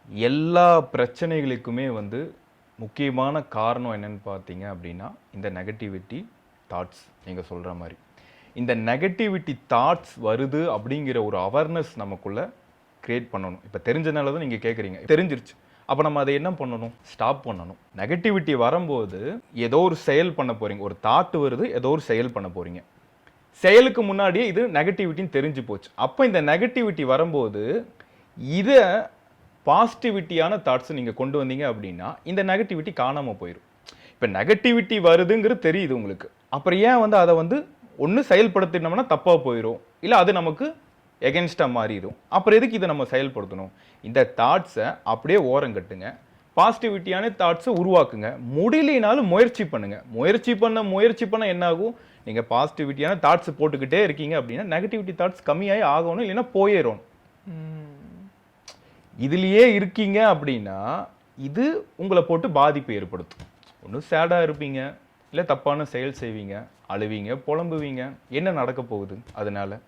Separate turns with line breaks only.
எல்லா பிரச்சனைகளுக்குமே வந்து முக்கியமான காரணம் என்னன்னு பார்த்தீங்க அப்படின்னா இந்த நெகட்டிவிட்டி தாட்ஸ். நீங்கள் சொல்கிற மாதிரி இந்த நெகட்டிவிட்டி தாட்ஸ் வருது அப்படிங்கிற ஒரு அவேர்னஸ் நமக்குள்ள கிரியேட் பண்ணணும். இப்போ தெரிஞ்சனால தான் நீங்கள் கேட்குறீங்க, தெரிஞ்சிருச்சு. அப்போ நம்ம அதை என்ன பண்ணணும்? ஸ்டாப் பண்ணணும். நெகட்டிவிட்டி வரும்போது ஏதோ ஒரு செயல் பண்ண போகிறீங்க, ஒரு தாட் வருது, ஏதோ ஒரு செயல் பண்ண போகிறீங்க. செயலுக்கு முன்னாடியே இது நெகட்டிவிட்டின்னு தெரிஞ்சு போச்சு. அப்போ இந்த நெகட்டிவிட்டி வரும்போது இதை பாசிட்டிவிட்டியான தாட்ஸ் நீங்கள் கொண்டு வந்தீங்க அப்படின்னா இந்த நெகட்டிவிட்டி காணாமல் போயிடும். இப்போ நெகட்டிவிட்டி வருதுங்கிறது தெரியுது உங்களுக்கு, அப்புறம் ஏன் வந்து அதை வந்து ஒன்று செயல்படுத்தினோம்னா தப்பாக போயிடும், இல்லை அது நமக்கு எகென்ஸ்டாக மாறிடும். அப்புறம் எதுக்கு இதை நம்ம செயல்படுத்தணும்? இந்த தாட்ஸை அப்படியே ஓரங்கட்டுங்க, பாசிட்டிவிட்டியான தாட்ஸை உருவாக்குங்க. முடியலினாலும் முயற்சி பண்ணுங்க. முயற்சி பண்ண என்ன ஆகும்? நீங்கள் பாசிட்டிவிட்டியான தாட்ஸ் போட்டுக்கிட்டே இருக்கீங்க அப்படின்னா நெகட்டிவிட்டி தாட்ஸ் கம்மியாகி ஆகணும், இல்லைன்னா போயிடும். இதுலேயே இருக்கீங்க அப்படின்னா இது உங்களை போட்டு பாதிப்பு ஏற்படுத்தும். ஒன்று சேடாக இருப்பீங்க, இல்லை தப்பான செயல் செய்வீங்க, அழுவீங்க, புலம்புவீங்க. என்ன நடக்க போகுது அதனால?